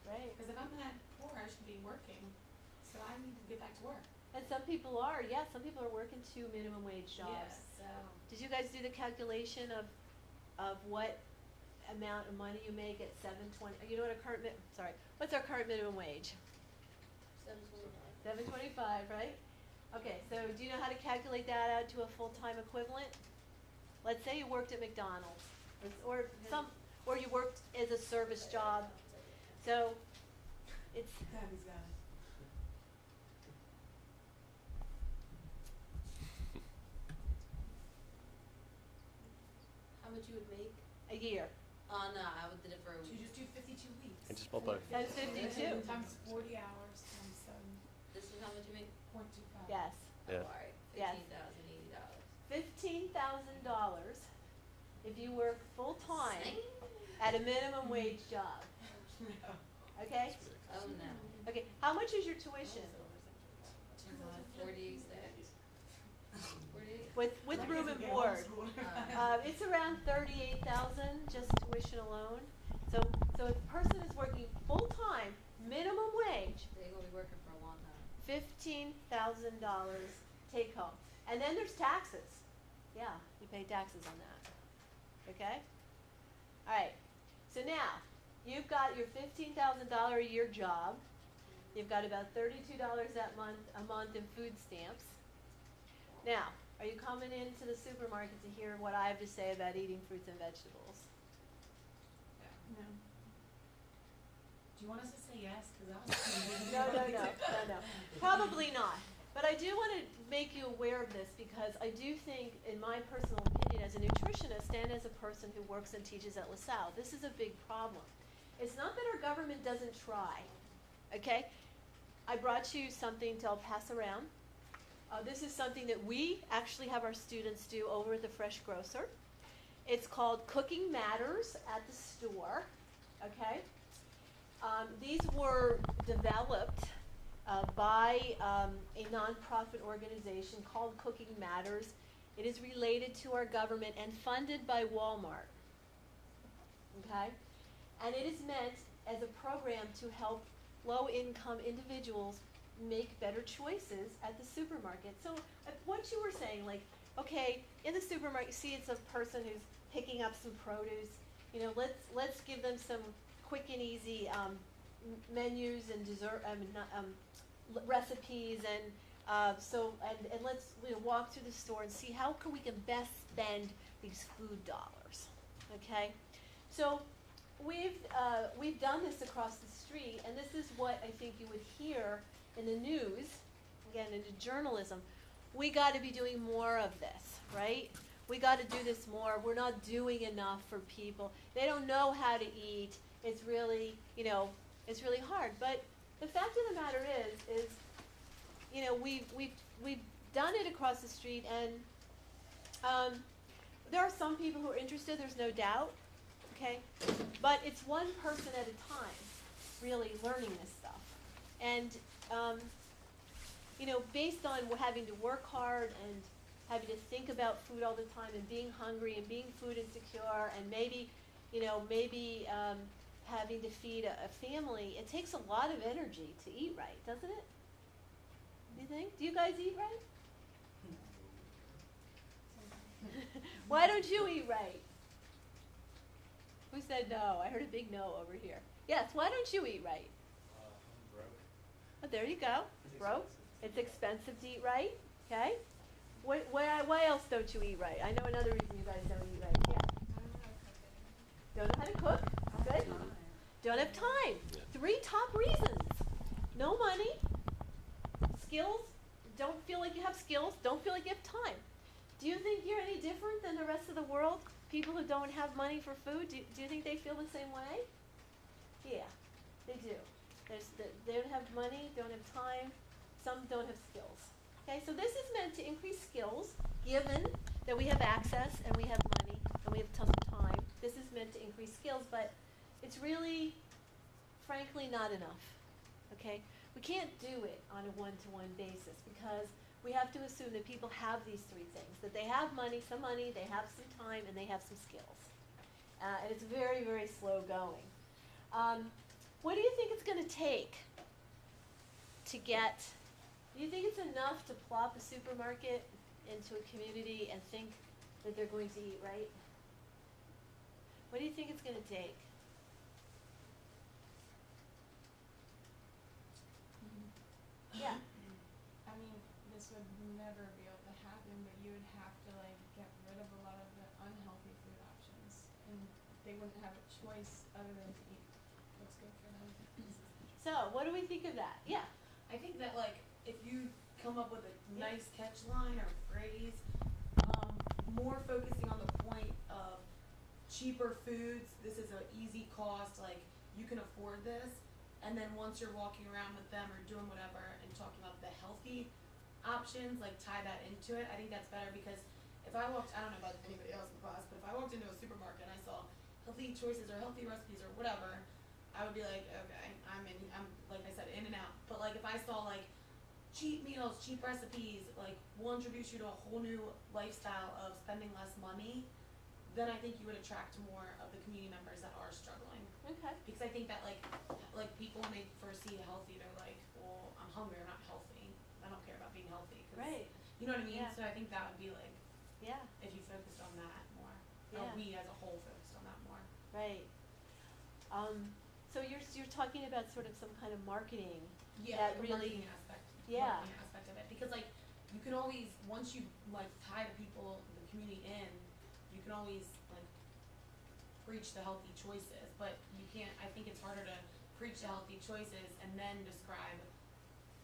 Right. Because if I'm that poor, I should be working, so I need to get back to work. And some people are, yeah, some people are working 2 minimum wage jobs. Yes, so. Did you guys do the calculation of what amount of money you make at 7.20? You know what what's our current minimum wage? 7.25. 7.25, right? Okay, so do you know how to calculate that out to a full-time equivalent? Let's say you worked at McDonald's, or you worked as a service job. So it's Tabby's got it. How much you would make? a year. Oh, no, I did it for a So you week. just do 52 weeks. And just multiply. That's 52. Times 40 hours times This is how much you make? 7.25. Yes. Yeah. Oh, all right. Yes. $15,080. $15,000 if you work full-time Same. at a minimum wage job. No. Okay? Oh, no. Okay, how much is your tuition? 46. 48? With room and board. It's around 38,000 just tuition alone. So if a person is working full-time, minimum wage, They're going to be working for a long time. $15,000 take home. And then there's taxes. Yeah, you pay taxes on that. Okay? All right. So now, you've got your $15,000 a year job. You've got about $32 a month in food stamps. Now, are you coming into the supermarket to hear what I have to say about eating fruits and vegetables? No. Do you want us to say yes? Because No. Probably not. But I do want to make you aware of this because I do think, in my personal opinion, as a nutritionist and as a person who works and teaches at LaSalle, this is a big problem. It's not that our government doesn't try, okay? I brought you something to pass around. This is something that we actually have our students do over at the Fresh Grocer. It's called Cooking Matters at the Store, okay? These were developed by a nonprofit organization called Cooking Matters. It is related to our government and funded by Walmart, okay? And it is meant as a program to help low-income individuals make better choices at the supermarket. So what you were saying, like, okay, in the supermarket, see it's a person who's picking up some produce. You know, let's give them some quick and easy menus and dessert, recipes, and and let's walk through the store and see how we can best spend these food dollars. Okay, so we've done this across the street, and this is what I think you would hear in the news, again, into journalism. We got to be doing more of this, right? We got to do this more. We're not doing enough for people. They don't know how to eat. It's really, it's really hard. But the fact of the matter is, we've done it across the street, and there are some people who are interested. There's no doubt, okay. But it's one person at a time, really learning this stuff, and based on having to work hard and having to think about food all the time and being hungry and being food insecure and maybe having to feed a family, it takes a lot of energy to eat right, doesn't it? Do you think? Do you guys eat right? Why don't you eat right? Who said no? I heard a big no over here. Yes, why don't you eat right? I'm broke. Oh, there you go. Broke. It's expensive to eat right. Okay. Why else don't you eat right? I know another reason you guys don't eat right. Yeah. Don't know how to cook. Good. Don't have time. 3 top reasons. No money. Skills. Don't feel like you have skills. Don't feel like you have time. Do you think you're any different than the rest of the world? People who don't have money for food, do you think they feel the same way? Yeah, they do. They don't have money, don't have time. Some don't have skills. Okay, so this is meant to increase skills, given that we have access and we have money and we have tons of time. This is meant to increase skills, but it's really, frankly, not enough. Okay, we can't do it on a one-to-one basis because we have to assume that people have these 3 things, that they have some money, they have some time, and they have some skills. And it's very, very slow going. what do you think it's going to take to get, do you think it's enough to plop a supermarket into a community and think that they're going to eat right? What do you think it's going to take? Yeah. I mean, this would never be able to happen, but you would have to like get rid of a lot of the unhealthy food options, and they wouldn't have a choice other than to eat what's good for them. So, what do we think of that? Yeah. I think that like if you come up with a nice catch line or phrase, more focusing on the point of cheaper foods, this is an easy cost, like you can afford this, and then once you're walking around with them or doing whatever and talking about the healthy options, like tie that into it. I think that's better because if I walked, I don't know about anybody else in the class, but if I walked into a supermarket and I saw healthy choices or healthy recipes or whatever, I would be like, okay, I'm like I said, in and out. But like if I saw like cheap meals, cheap recipes, like will introduce you to a whole new lifestyle of spending less money, then I think you would attract more of the community members that are struggling. Okay. Because I think that like people when they first see healthy, they're like, well, I'm hungry, I'm not healthy. I don't care about being healthy. 'Cause Right. You know what I mean? Yeah. So I think that would be like, Yeah. if you focused on that more. Yeah. Or we as a whole focused on that more. Right. So you're talking about sort of some kind of marketing. Yeah, That like a really- marketing aspect. Yeah. Marketing aspect of it. Because like you can always, once you like tie the people, the community in, you can always like preach the healthy choices. But you can't, I think it's harder to preach the healthy choices and then describe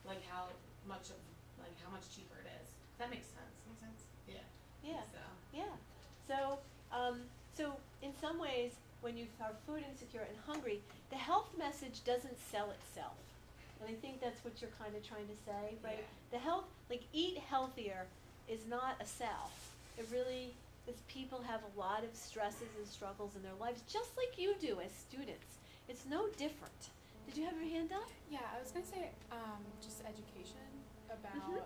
like how much cheaper it is. Does that make sense? Make sense? Yeah. Yeah. So. Yeah. So in some ways, when you are food insecure and hungry, the health message doesn't sell itself. And I think that's what you're kind of trying to say, right? Yeah. The health, like eat healthier is not a sell. It really is, people have a lot of stresses and struggles in their lives, just like you do as students. It's no different. Did you have your hand up? Yeah, I was gonna say just education about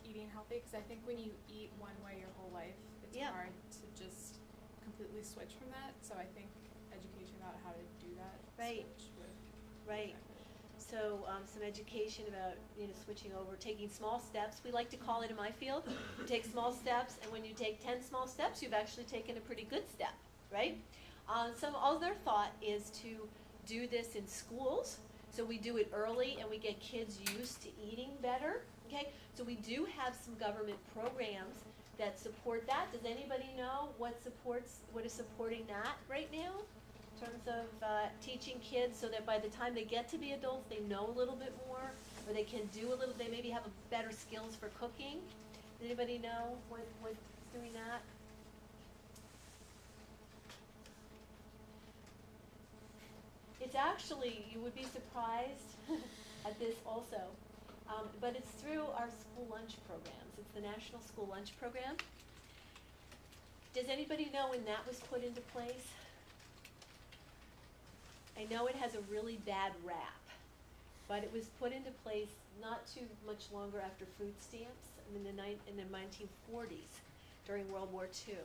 eating healthy, because I think when you eat one way your whole life, it's Yeah. hard to just completely switch from that. So I think education about how to do that Right. switch would Right. So some education about, switching over, taking small steps. We like to call it in my field, you take small steps, and when you take 10 small steps, you've actually taken a pretty good step, right? Some other thought is to do this in schools. So we do it early and we get kids used to eating better, okay? So we do have some government programs that support that. Does anybody know what is supporting that right now? In terms of teaching kids so that by the time they get to be adults, they know a little bit more, or they can do a little, they maybe have better skills for cooking. Does anybody know what's doing that? It's actually, you would be surprised at this also, but it's through our school lunch programs. It's the National School Lunch Program. Does anybody know when that was put into place? I know it has a really bad rap, but it was put into place not too much longer after food stamps in the 1940s during World War II.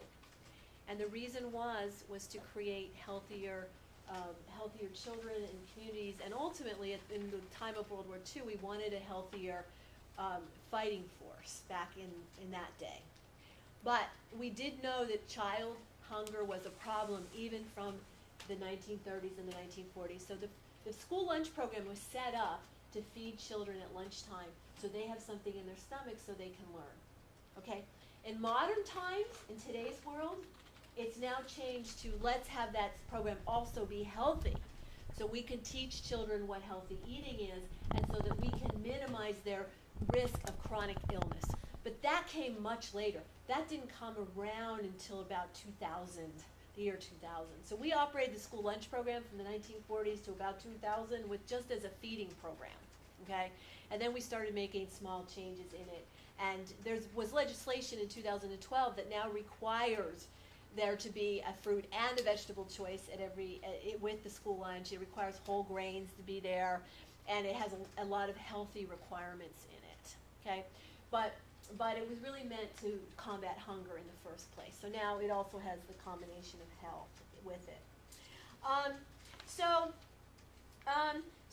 And the reason was to create healthier children and communities, and ultimately in the time of World War II, we wanted a healthier fighting force back in that day. But we did know that child hunger was a problem even from the 1930s and the 1940s. So the school lunch program was set up to feed children at lunchtime so they have something in their stomach so they can learn. Okay? In modern times, in today's world, it's now changed to let's have that program also be healthy so we can teach children what healthy eating is and so that we can minimize their risk of chronic illness. But that came much later. That didn't come around until about 2000, the year 2000. So we operated the school lunch program from the 1940s to about 2000 with just as a feeding program, okay? And then we started making small changes in it. And there was legislation in 2012 that now requires there to be a fruit and a vegetable choice at with the school lunch. It requires whole grains to be there, and it has a lot of healthy requirements in it, okay? But it was really meant to combat hunger in the first place. So now it also has the combination of health with it.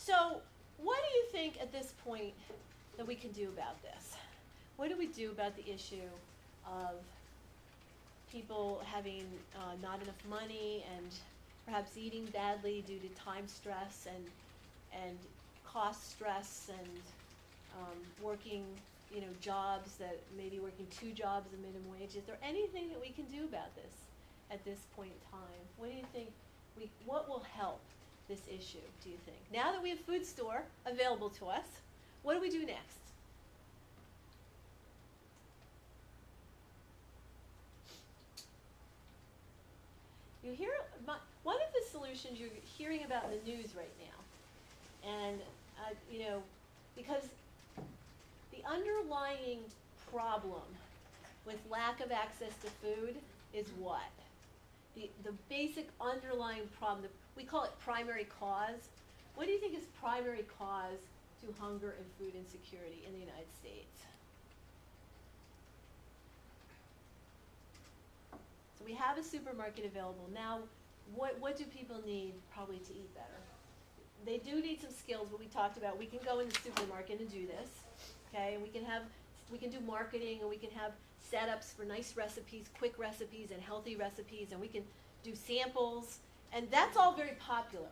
So, what do you think at this point that we can do about this? What do we do about the issue of people having not enough money and perhaps eating badly due to time stress and cost stress and working, jobs that maybe working 2 jobs at minimum wage? Is there anything that we can do about this at this point in time? What do you think? What will help this issue, do you think? Now that we have food store available to us, what do we do next? You hear one of the solutions you're hearing about in the news right now, and because the underlying problem with lack of access to food is what? The basic underlying problem, we call it primary cause. What do you think is primary cause to hunger and food insecurity in the United States? So we have a supermarket available. Now, what do people need probably to eat better? They do need some skills, but we talked about we can go in the supermarket and do this, okay? And we can do marketing, and we can have setups for nice recipes, quick recipes, and healthy recipes, and we can do samples, and that's all very popular.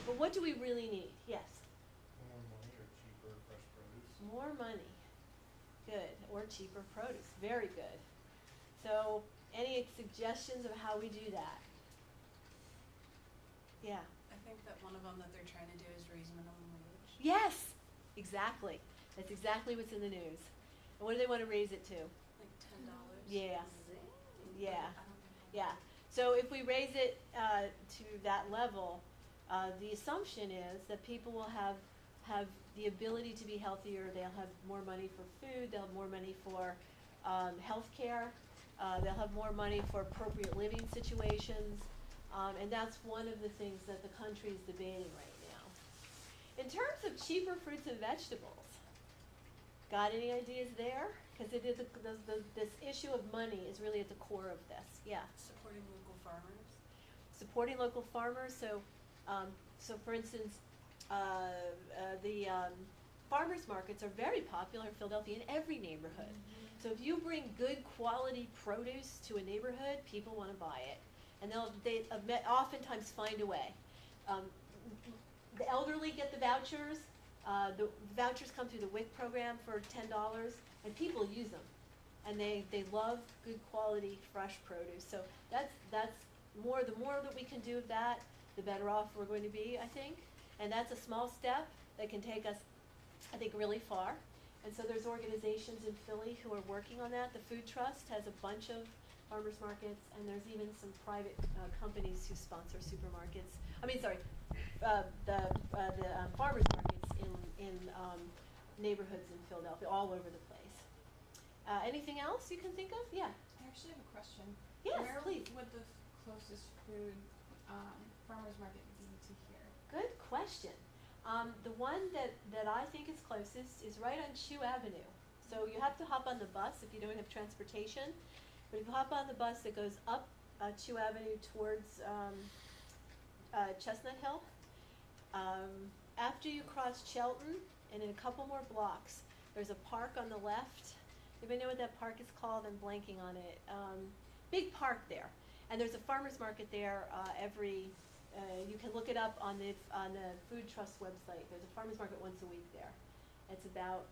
But what do we really need? Yes? More money or cheaper fresh produce? More money. Good. Or cheaper produce. Very good. So, any suggestions of how we do that? Yeah. I think that one of them that they're trying to do is raise minimum wage. Yes! Exactly. That's exactly what's in the news. And what do they want to raise it to? Like $10. Yeah. Zing. Yeah. I don't know. Yeah. So if we raise it to that level, the assumption is that people will have the ability to be healthier. They'll have more money for food. They'll have more money for health care. They'll have more money for appropriate living situations. And that's one of the things that the country is debating right now. In terms of cheaper fruits and vegetables, got any ideas there? Because it is this issue of money is really at the core of this. Yeah. Supporting local farmers. Supporting local farmers. So for instance, the farmers markets are very popular in Philadelphia in every neighborhood. So if you bring good quality produce to a neighborhood, people want to buy it, and they oftentimes find a way. The elderly get the vouchers. The vouchers come through the WIC program for $10, and people use them, and they love good quality fresh produce. So that's more. The more that we can do of that, the better off we're going to be, I think. And that's a small step that can take us, I think, really far. And so there's organizations in Philly who are working on that. The Food Trust has a bunch of farmers markets, and there's even some private companies who sponsor supermarkets. The farmers markets in neighborhoods in Philadelphia, all over the place. Anything else you can think of? Yeah. I actually have a question. Yes, Where please. would the closest food farmers market be to here? Good question. The one that I think is closest is right on Chew Avenue. So you have to hop on the bus if you don't have transportation. But if you hop on the bus that goes up Chew Avenue towards Chestnut Hill, after you cross Chelton and in a couple more blocks, there's a park on the left. Anybody know what that park is called? I'm blanking on it. Big park there. And there's a farmer's market there you can look it up on the Food Trust website. There's a farmer's market once a week there. It's about,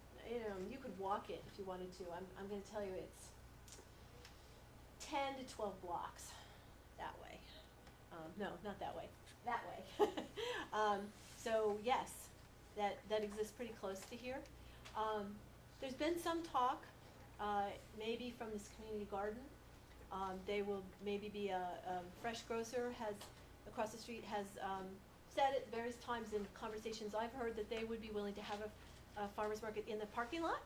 you could walk it if you wanted to. I'm going to tell you it's 10 to 12 blocks that way. No, not that way. That way. So yes, that exists pretty close to here. There's been some talk, maybe from this community garden. They will maybe be a fresh grocer across the street has said at various times in conversations I've heard that they would be willing to have a farmer's market in the parking lot.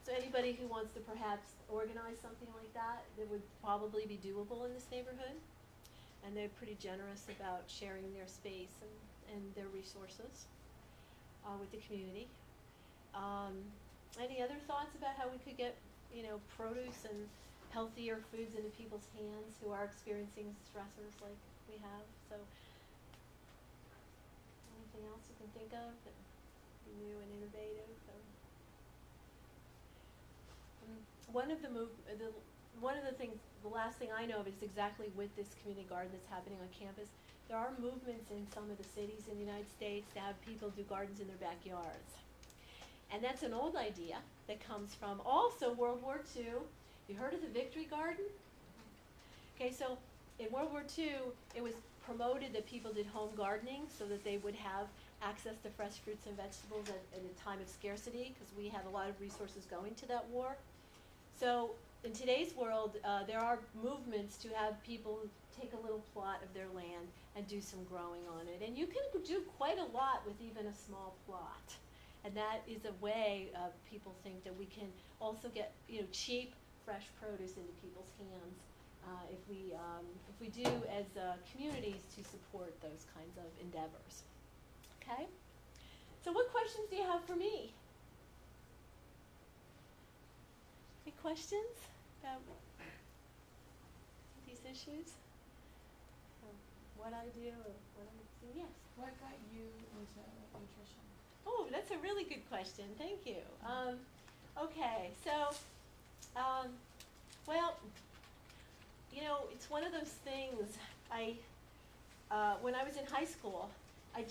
So anybody who wants to perhaps organize something like that, it would probably be doable in this neighborhood. And they're pretty generous about sharing their space and their resources with the community. Any other thoughts about how we could get, produce and healthier foods into people's hands who are experiencing stressors like we have? So, anything else else you can think of that be new and innovative? One of the things, the last thing I know of is exactly with this community garden that's happening on campus. There are movements in some of the cities in the United States to have people do gardens in their backyards. And that's an old idea that comes from also World War II. You heard of the Victory Garden? Okay, so in World War II, it was promoted that people did home gardening so that they would have access to fresh fruits and vegetables at a time of scarcity, because we had a lot of resources going to that war. So in today's world, there are movements to have people take a little plot of their land and do some growing on it. And you can do quite a lot with even a small plot. And that is a way people think that we can also get cheap, fresh produce into people's hands if we do as communities to support those kinds of endeavors. Okay? So what questions do you have for me? Any questions about these issues? Or what I do or what I'm doing? Yes? What got you into nutrition? Oh, that's a really good question. Thank you. Okay, so, well, it's one of those things. When I was in high school, I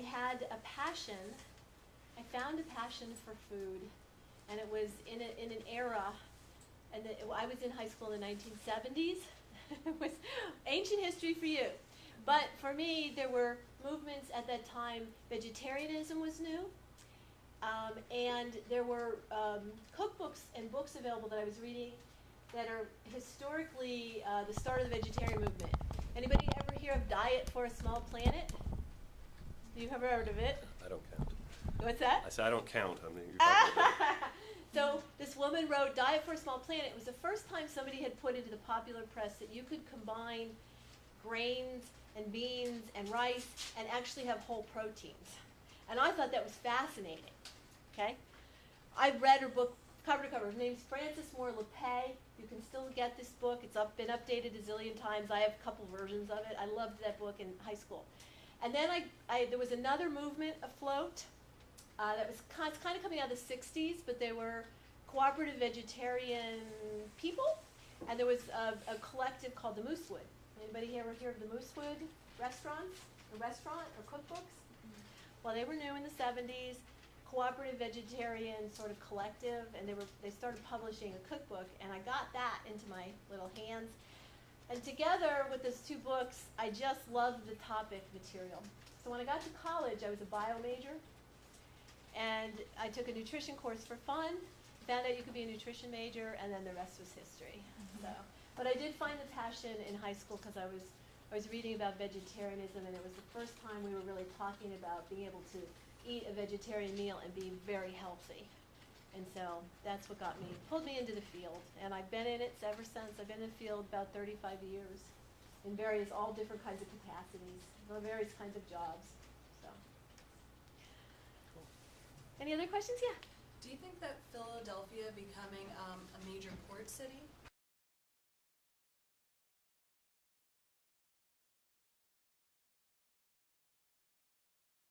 had a passion. I found a passion for food, and it was in an era, and I was in high school in the 1970s. It was ancient history for you. But for me, there were movements at that time. Vegetarianism was new, and there were cookbooks and books available that I was reading that are historically the start of the vegetarian movement. Anybody ever hear of Diet for a Small Planet? You've ever heard of it? I don't count. What's that? I said I don't count. I mean, you're talking about So this woman wrote Diet for a Small Planet. It was the first time somebody had put into the popular press that you could combine grains and beans and rice and actually have whole proteins. And I thought that was fascinating. Okay? I read her book cover to cover. Her name's Frances Moore LePay. You can still get this book. It's been updated a zillion times. I have a couple versions of it. I loved that book in high school. And then there was another movement afloat that was kind of coming out of the 60s, but they were cooperative vegetarian people. And there was a collective called the Moosewood. Anybody ever hear of the Moosewood restaurants? A restaurant or cookbooks? Well, they were new in the 70s. Cooperative vegetarian sort of collective, and they started publishing a cookbook, and I got that into my little hands. And together with those two books, I just loved the topic material. So when I got to college, I was a bio major, and I took a nutrition course for fun, found out you could be a nutrition major, and then the rest was history. So, but I did find the passion in high school because I was reading about vegetarianism, and it was the first time we were really talking about being able to eat a vegetarian meal and be very healthy. And so that's what pulled me into the field. And I've been in it ever since. I've been in the field about 35 years in all different kinds of capacities, various kinds of jobs. So, any other questions? Yeah. Do you think that Philadelphia becoming a major port city